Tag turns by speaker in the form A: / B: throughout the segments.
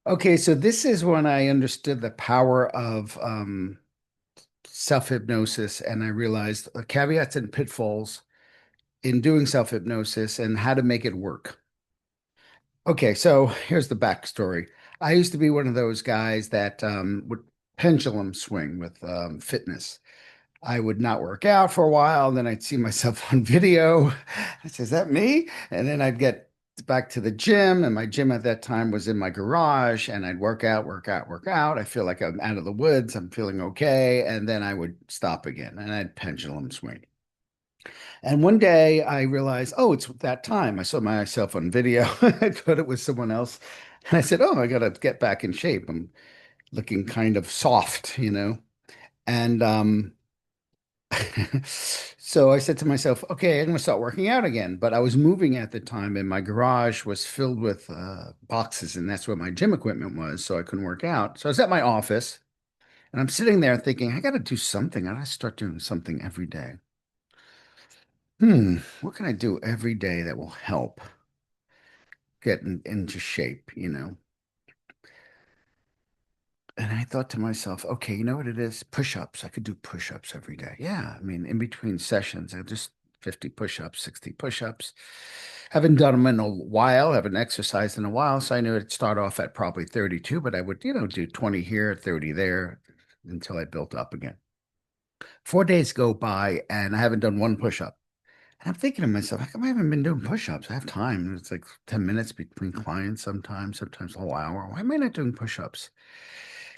A: Okay, so this is when I understood the power of self-hypnosis, and I realized the caveats and pitfalls in doing self-hypnosis and how to make it work. Okay, so here's the backstory. I used to be one of those guys that would pendulum swing with fitness. I would not work out for a while, then I'd see myself on video. I say, is that me? And then I'd get back to the gym, and my gym at that time was in my garage, and I'd work out, work out, work out. I feel like I'm out of the woods, I'm feeling okay, and then I would stop again, and I'd pendulum swing. And one day I realized, oh, it's that time. I saw myself on video. I thought it was someone else. And I said, oh, I got to get back in shape. I'm looking kind of soft. And so I said to myself, okay, I'm going to start working out again. But I was moving at the time, and my garage was filled with boxes, and that's where my gym equipment was. So I couldn't work out. So I was at my office, and I'm sitting there thinking, I got to do something. I got to start doing something every day. What can I do every day that will help get into shape? And I thought to myself, okay, you know what it is? Push-ups. I could do push-ups every day. Yeah, I mean, in between sessions, I just 50 push-ups, 60 push-ups. Haven't done them in a while, haven't exercised in a while, so I knew it'd start off at probably 32, but I would, do 20 here, 30 there until I built up again. 4 days go by and I haven't done one push-up. And I'm thinking to myself, how come I haven't been doing push-ups? I have time. It's like 10 minutes between clients sometimes a whole hour. Why am I not doing push-ups?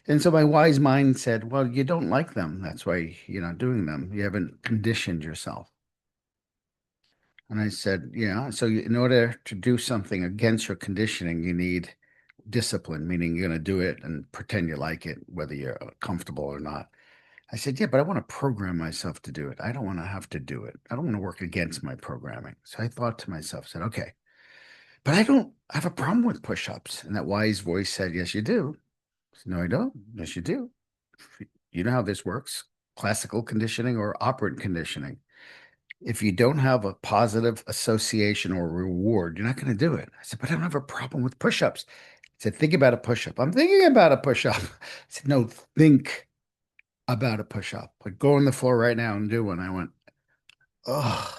A: And so my wise mind said, well, you don't like them. That's why you're not doing them. You haven't conditioned yourself. And I said, yeah. So in order to do something against your conditioning, you need discipline, meaning you're going to do it and pretend you like it, whether you're comfortable or not. I said, yeah, but I want to program myself to do it. I don't want to have to do it. I don't want to work against my programming. So I thought to myself, said, okay, but I don't have a problem with push-ups. And that wise voice said, yes, you do. I said, no, I don't. Yes, you do. You know how this works, classical conditioning or operant conditioning. If you don't have a positive association or reward, you're not going to do it. I said, but I don't have a problem with push-ups. I said, think about a push-up. I'm thinking about a push-up. I said, no, think about a push-up. Like go on the floor right now and do one. I went, oh.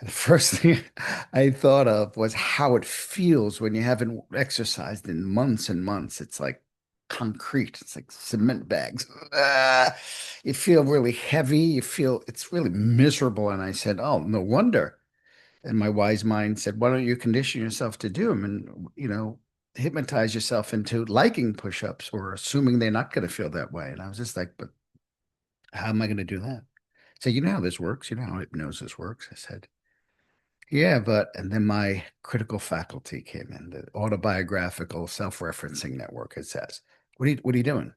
A: And the first thing I thought of was how it feels when you haven't exercised in months and months. It's like concrete. It's like cement bags. You feel really heavy. You feel it's really miserable. And I said, oh, no wonder. And my wise mind said, why don't you condition yourself to do them and, hypnotize yourself into liking push-ups or assuming they're not going to feel that way. And I was just like, but how am I going to do that? So you know how this works. You know how hypnosis works. I said, yeah, but and then my critical faculty came in, the autobiographical self-referencing network. It says, what are you doing?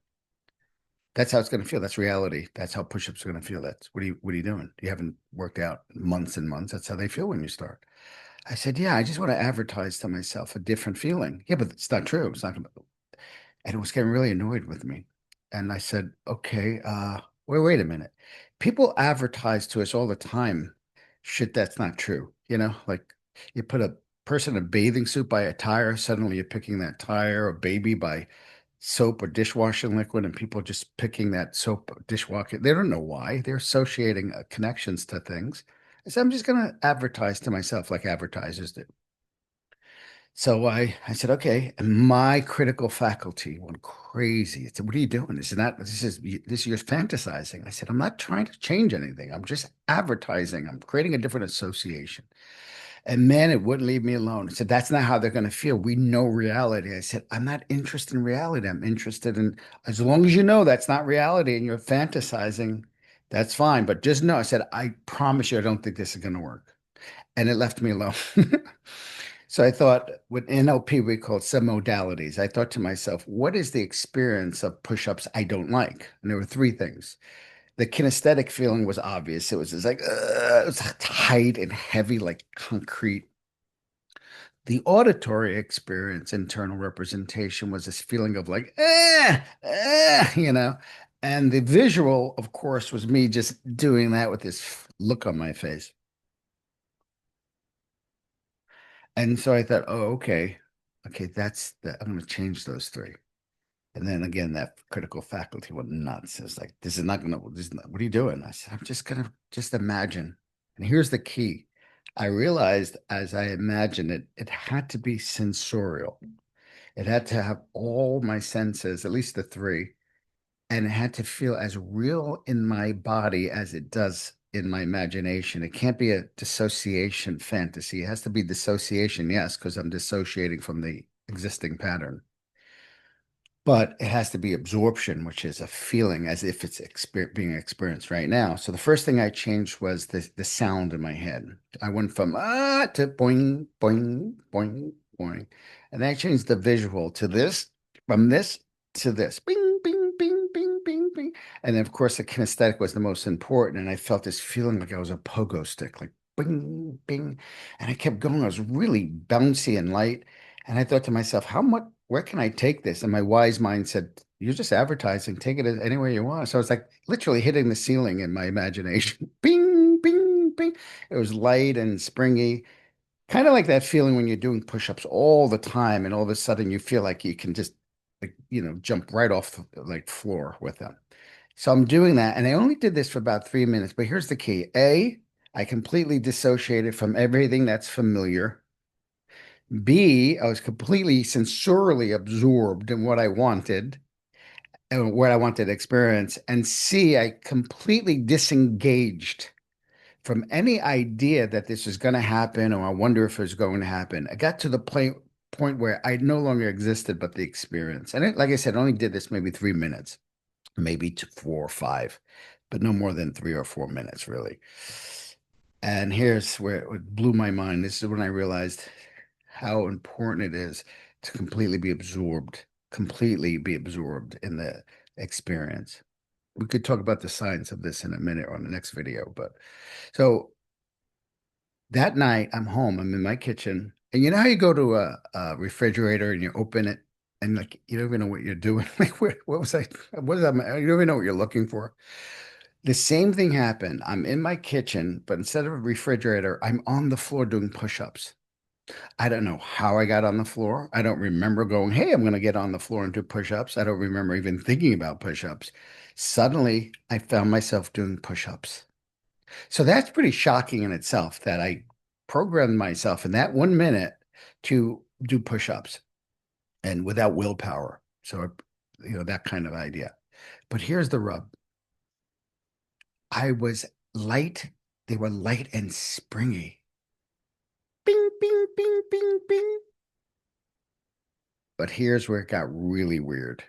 A: That's how it's going to feel. That's reality. That's how push-ups are going to feel. That's what are you doing? You haven't worked out months and months. That's how they feel when you start. I said, yeah, I just want to advertise to myself a different feeling. Yeah, but it's not true. It's not gonna, and it was getting really annoyed with me. And I said, okay, wait a minute. People advertise to us all the time shit that's not true. Like you put a person in a bathing suit by a tire, suddenly you're picking that tire, or baby by soap or dishwashing liquid, and people are just picking that soap or dishwashing. They don't know why. They're associating connections to things. I said, I'm just going to advertise to myself like advertisers do. So I said, okay. And my critical faculty went crazy. It said, what are you doing? This is you're fantasizing. I said, I'm not trying to change anything. I'm just advertising. I'm creating a different association. And man, it wouldn't leave me alone. I said, that's not how they're going to feel. We know reality. I said, I'm not interested in reality. I'm interested in, as long as you know that's not reality and you're fantasizing, that's fine. But just know, I said, I promise you, I don't think this is going to work. And it left me alone. So I thought with NLP, we call it submodalities. I thought to myself, what is the experience of push-ups I don't like? And there were three things. The kinesthetic feeling was obvious. It was just like, it was tight and heavy, like concrete. The auditory experience, internal representation, was this feeling of like, And the visual, of course, was me just doing that with this look on my face. And so I thought, oh, okay. Okay, I'm going to change those three. And then again, that critical faculty went nuts. It's like, this is not going to, what are you doing? I said, I'm just going to just imagine. And here's the key. I realized as I imagined it, it had to be sensorial. It had to have all my senses, at least the three, and it had to feel as real in my body as it does in my imagination. It can't be a dissociation fantasy. It has to be dissociation, yes, because I'm dissociating from the existing pattern. But it has to be absorption, which is a feeling as if it's being experienced right now. So the first thing I changed was the sound in my head. I went from to boing, boing, boing, boing. And then I changed the visual to this, from this to this. Bing, bing, bing, bing, bing, bing. And then, of course, the kinesthetic was the most important. And I felt this feeling like I was a pogo stick, like bing, bing. And I kept going. I was really bouncy and light. And I thought to myself, how much, where can I take this? And my wise mind said, you're just advertising, take it anywhere you want. So I was like literally hitting the ceiling in my imagination. Bing, bing, bing. It was light and springy, kind of like that feeling when you're doing push-ups all the time, and all of a sudden you feel like you can just, like, jump right off the like floor with them. So I'm doing that, and I only did this for about 3 minutes, but here's the key. A, I completely dissociated from everything that's familiar. B, I was completely sensorially absorbed in what I wanted and what I wanted to experience. And C, I completely disengaged from any idea that this is going to happen or I wonder if it's going to happen. I got to the point where I no longer existed but the experience. And like I said, I only did this maybe 3 minutes, maybe 4 or 5, but no more than 3 or 4 minutes, really. And here's where it blew my mind. This is when I realized how important it is to completely be absorbed in the experience. We could talk about the science of this in a minute on the next video, but so that night I'm home, I'm in my kitchen, and you know how you go to a refrigerator and you open it and like you don't even know what you're doing. Like what was I? What is that? You don't even know what you're looking for. The same thing happened. I'm in my kitchen, but instead of a refrigerator, I'm on the floor doing push-ups. I don't know how I got on the floor. I don't remember going, hey, I'm going to get on the floor and do push-ups. I don't remember even thinking about push-ups. Suddenly, I found myself doing push-ups. So that's pretty shocking in itself that I programmed myself in that 1 minute to do push-ups and without willpower. So, that kind of idea. But here's the rub. I was light. They were light and springy. Bing, bing, bing, bing, bing. But here's where it got really weird.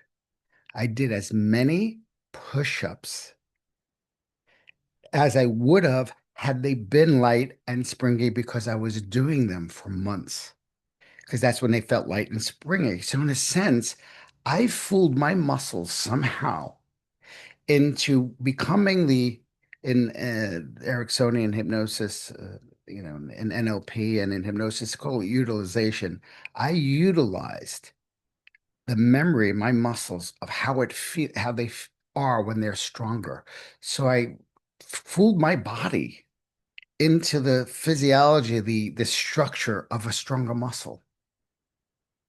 A: I did as many push-ups as I would have had they been light and springy because I was doing them for months. Because that's when they felt light and springy. So in a sense, I fooled my muscles somehow into becoming in Ericksonian hypnosis, in NLP and in hypnosis, called utilization. I utilized the memory in my muscles of how they are when they're stronger. So I fooled my body into the physiology, the structure of a stronger muscle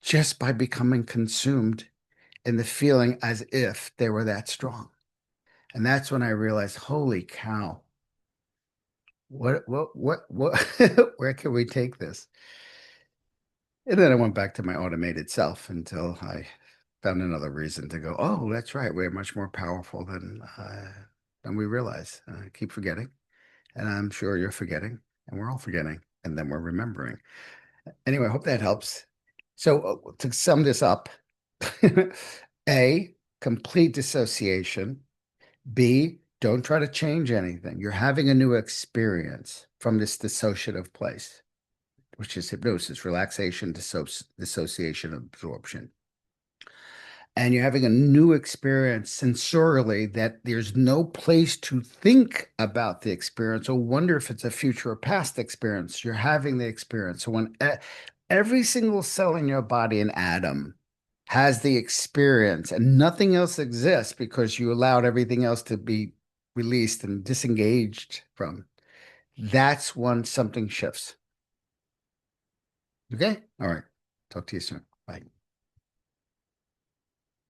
A: just by becoming consumed in the feeling as if they were that strong. And that's when I realized, holy cow, what, where can we take this? And then I went back to my automated self until I found another reason to go, oh, that's right. We're much more powerful than we realize. I keep forgetting, and I'm sure you're forgetting, and we're all forgetting, and then we're remembering. Anyway, I hope that helps. So to sum this up, A, complete dissociation. B, don't try to change anything. You're having a new experience from this dissociative place, which is hypnosis, relaxation, dissociation, absorption. And you're having a new experience sensorially that there's no place to think about the experience or wonder if it's a future or past experience. You're having the experience. So when every single cell in your body, an atom, has the experience and nothing else exists because you allowed everything else to be released and disengaged from, that's when something shifts. Okay? All right. Talk to you soon. Bye.